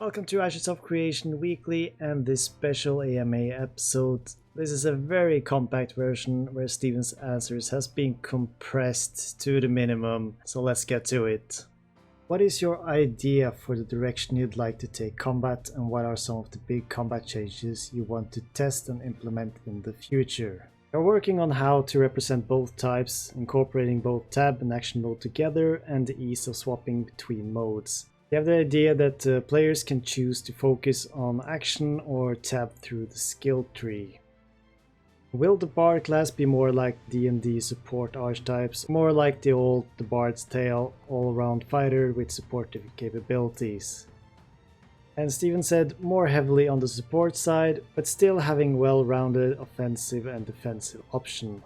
Welcome to Ashes of Creation Weekly and this special AMA episode. This is a very compact version where Steven's answers has been compressed to the minimum, so let's get to it. What is your idea for the direction you'd like to take combat, and what are some of the big combat changes you want to test and implement in the future? We're working on how to represent both types, incorporating both tab and action mode together, and the ease of swapping between modes. We have the idea that players can choose to focus on action or tab through the skill tree. Will the Bard class be more like D&D support archetypes, more like the Bard's Tale all-around fighter with supportive capabilities? And Steven said more heavily on the support side, but still having well-rounded offensive and defensive option.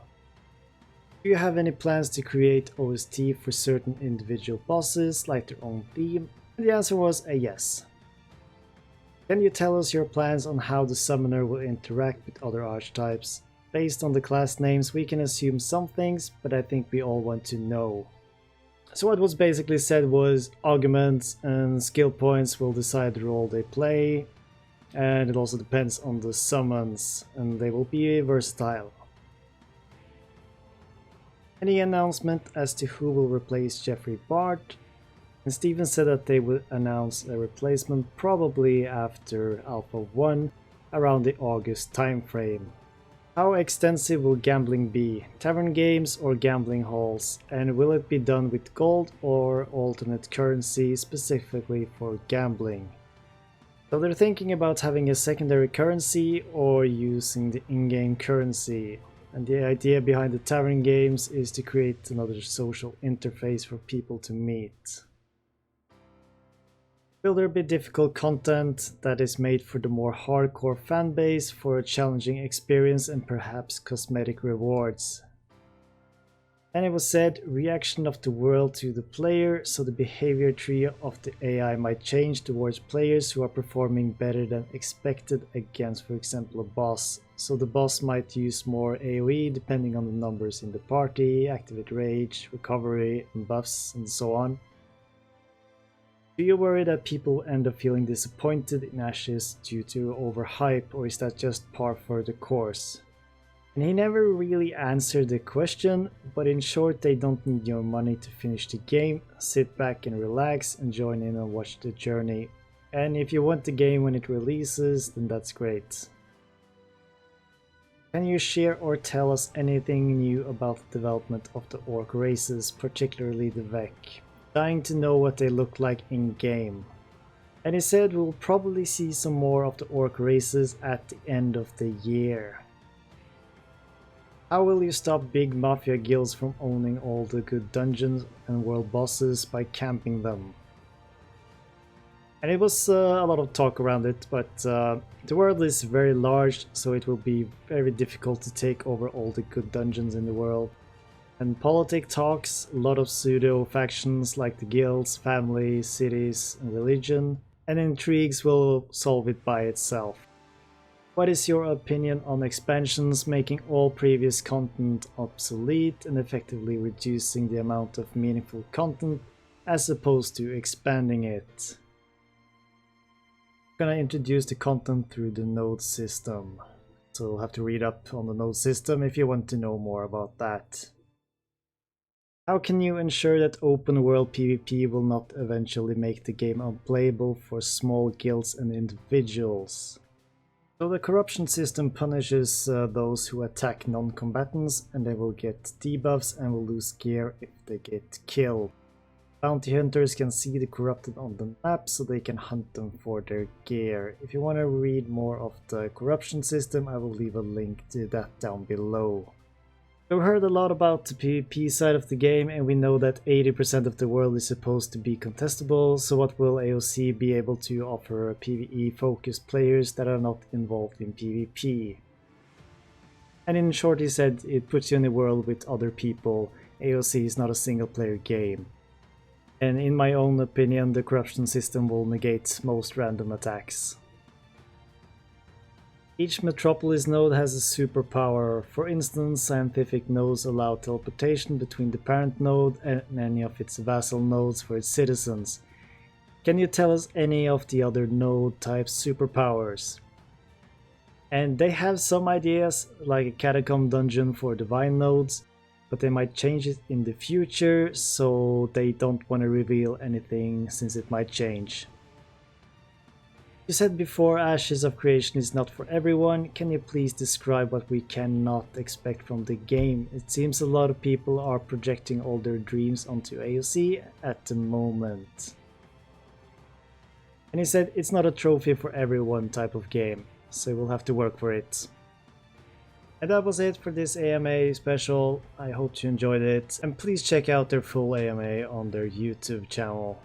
Do you have any plans to create OST for certain individual bosses, like their own theme? And the answer was a yes. Can you tell us your plans on how the summoner will interact with other archetypes? Based on the class names, we can assume some things, but I think we all want to know. So what was basically said was arguments and skill points will decide the role they play, and it also depends on the summons, and they will be versatile. Any announcement as to who will replace Jeffrey Bard? And Steven said that they would announce a replacement probably after Alpha 1, around the August timeframe. How extensive will gambling be? Tavern games or gambling halls? And will it be done with gold or alternate currency specifically for gambling? So they're thinking about having a secondary currency or using the in-game currency. And the idea behind the tavern games is to create another social interface for people to meet. Will there be difficult content that is made for the more hardcore fanbase for a challenging experience and perhaps cosmetic rewards? And it was said, reaction of the world to the player, so the behavior tree of the AI might change towards players who are performing better than expected against, for example, a boss. So the boss might use more AoE depending on the numbers in the party, activate rage, recovery, and buffs, and so on. Do you worry that people end up feeling disappointed in Ashes due to overhype, or is that just par for the course? And he never really answered the question, but in short, they don't need your money to finish the game. Sit back and relax and join in and watch the journey. And if you want the game when it releases, then that's great. Can you share or tell us anything new about the development of the orc races, particularly the Vec? Dying to know what they look like in game. And he said we'll probably see some more of the orc races at the end of the year. How will you stop big mafia guilds from owning all the good dungeons and world bosses by camping them? And it was a lot of talk around it, but the world is very large, so it will be very difficult to take over all the good dungeons in the world. And politic talks, a lot of pseudo factions like the guilds, families, cities, and religion, and intrigues will solve it by itself. What is your opinion on expansions making all previous content obsolete and effectively reducing the amount of meaningful content as opposed to expanding it? I'm gonna introduce the content through the node system, so you'll have to read up on the node system if you want to know more about that. How can you ensure that open world PvP will not eventually make the game unplayable for small guilds and individuals? So the corruption system punishes those who attack non-combatants, and they will get debuffs and will lose gear if they get killed. Bounty hunters can see the corrupted on the map, so they can hunt them for their gear. If you want to read more of the corruption system, I will leave a link to that down below. We've heard a lot about the PvP side of the game, and we know that 80% of the world is supposed to be contestable, so what will AOC be able to offer PvE focused players that are not involved in PvP? And in short, he said it puts you in a world with other people. AOC is not a single player game. And in my own opinion, the corruption system will negate most random attacks. Each Metropolis node has a superpower. For instance, scientific nodes allow teleportation between the parent node and any of its vassal nodes for its citizens. Can you tell us any of the other node type superpowers? And they have some ideas, like a catacomb dungeon for divine nodes, but they might change it in the future, so they don't want to reveal anything since it might change. You said before Ashes of Creation is not for everyone. Can you please describe what we cannot expect from the game? It seems a lot of people are projecting all their dreams onto AOC at the moment. And he said it's not a trophy for everyone type of game, so we'll have to work for it. And that was it for this AMA special. I hope you enjoyed it, and please check out their full AMA on their YouTube channel.